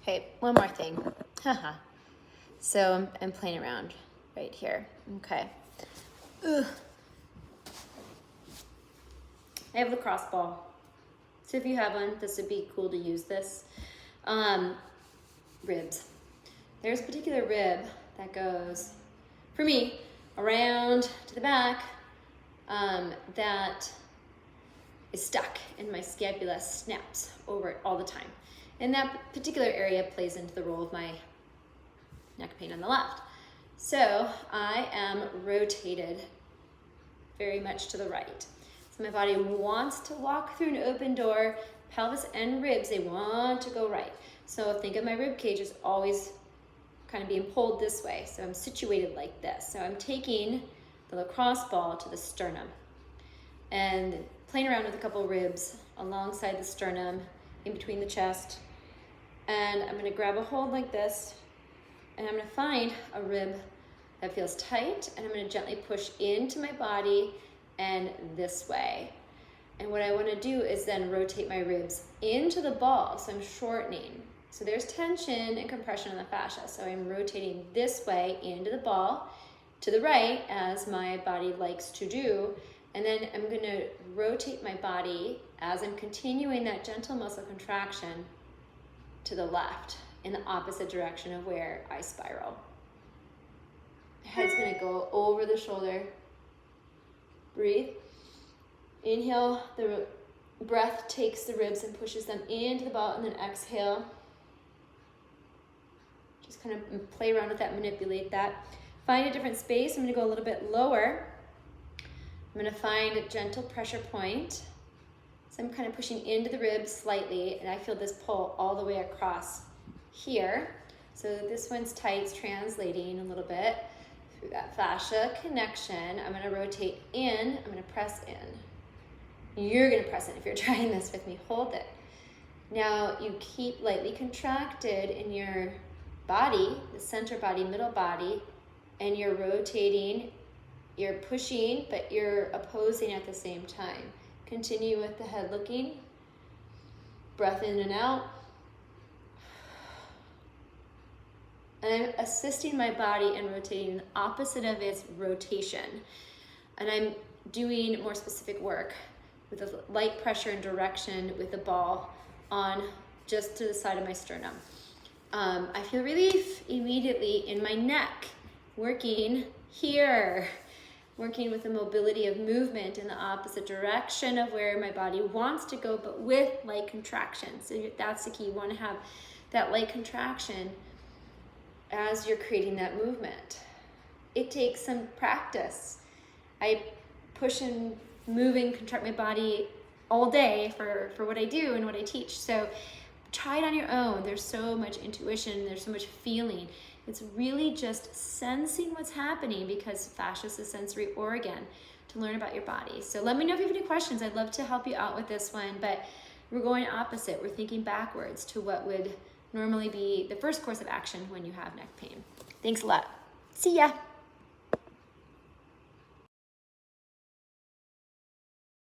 Okay, one more thing. Haha. So I'm playing around right here. Okay. Ugh. I have a lacrosse ball. So if you have one, this would be cool to use this. Ribs. There's a particular rib that goes, for me, around to the back, that is stuck and my scapula snaps over it all the time. And that particular area plays into the role of my neck pain on the left. So I am rotated very much to the right. So my body wants to walk through an open door, pelvis and ribs, they want to go right. So think of my rib cage as always kind of being pulled this way. So I'm situated like this. So I'm taking the lacrosse ball to the sternum and playing around with a couple ribs alongside the sternum, in between the chest. And I'm gonna grab a hold like this, and I'm gonna find a rib that feels tight, and I'm gonna gently push into my body and this way. And what I wanna do is then rotate my ribs into the ball, so I'm shortening. So there's tension and compression on the fascia. So I'm rotating this way into the ball, to the right, as my body likes to do. And then I'm gonna rotate my body as I'm continuing that gentle muscle contraction to the left in the opposite direction of where I spiral. Head's gonna go over the shoulder. Breathe. Inhale, the breath takes the ribs and pushes them into the ball, and then exhale. Just kind of play around with that, manipulate that. Find a different space. I'm gonna go a little bit lower. I'm gonna find a gentle pressure point. So I'm kind of pushing into the ribs slightly, and I feel this pull all the way across here. So this one's tight, it's translating a little bit through that fascia connection. I'm gonna rotate in, I'm gonna press in. You're gonna press in if you're trying this with me, hold it. Now you keep lightly contracted in your body, the center body, middle body, and you're rotating, you're pushing, but you're opposing at the same time. Continue with the head looking, breath in and out. And I'm assisting my body in rotating the opposite of its rotation. And I'm doing more specific work with a light pressure and direction with the ball on just to the side of my sternum. I feel relief immediately in my neck, working here, working with the mobility of movement in the opposite direction of where my body wants to go, but with light contraction. So that's the key. You want to have that light contraction as you're creating that movement. It takes some practice. I push and move and contract my body all day for what I do and what I teach. So try it on your own. There's so much intuition, there's so much feeling. It's really just sensing what's happening, because fascia is a sensory organ to learn about your body. So let me know if you have any questions. I'd love to help you out with this one, but we're going opposite. We're thinking backwards to what would normally be the first course of action when you have neck pain. Thanks a lot. See ya.